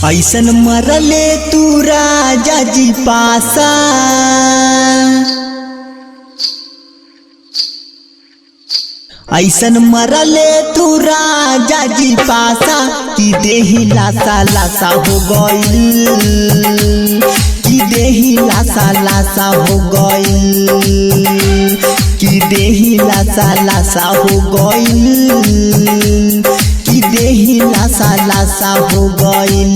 ऐसन मरले तू राजा जी पासा, ऐसन मरले तू राजा जी पासा कि देही लासा लासा हो गइल, कि देही लासा लासा हो गइल, कि देही लासा लासा हो गइल, कि देही लासा लासा हो गइल।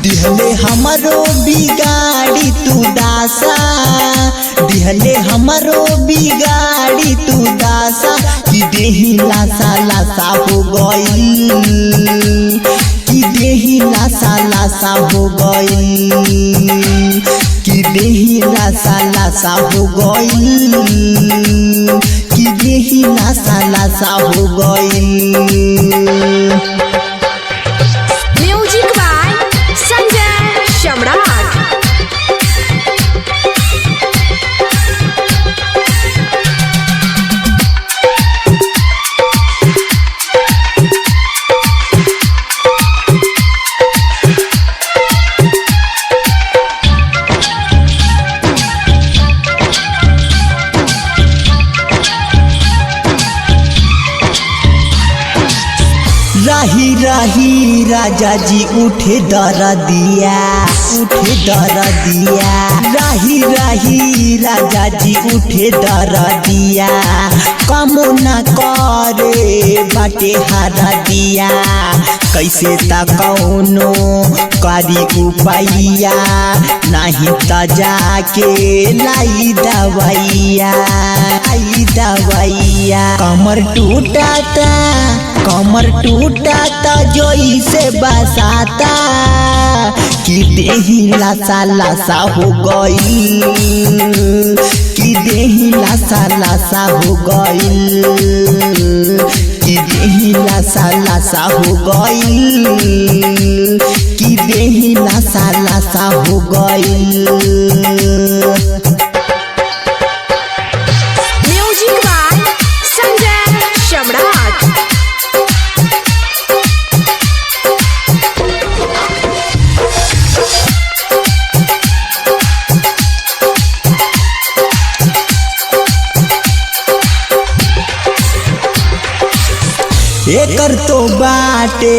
दिहले हमरो बिगाड़ी तू दासा, दिहले हमरो बिगाड़ी तू दासा कि देही लासा लासा हो गइल, कि देही लासा लासा हो गइल, कि देही लासा लासा हो गइल, कि देही लासा लासा हो गइल। म्यूजिक बाय संजय सम्राट। राही राही राजा जी उठे दरदिया, उठे दरदिया, राही राही राजा जी उठे दरदिया, कमो न करे बाटे हरा दिया, कैसे ता कौनो करी उपाइया, नहीं ता जाके लाई दवाइया, लाई दवाइया। कमर टूटाता, कमर टूटाता जोई से बसाता कि देही लासा लासा हो गइल, कि देही लासा लासा हो गइल, कि देही लासा लासा हो गइल, कि देही लासा लासा हो गइल। म्यूजिक बाय संजय सम्राट। एकर तो बाटे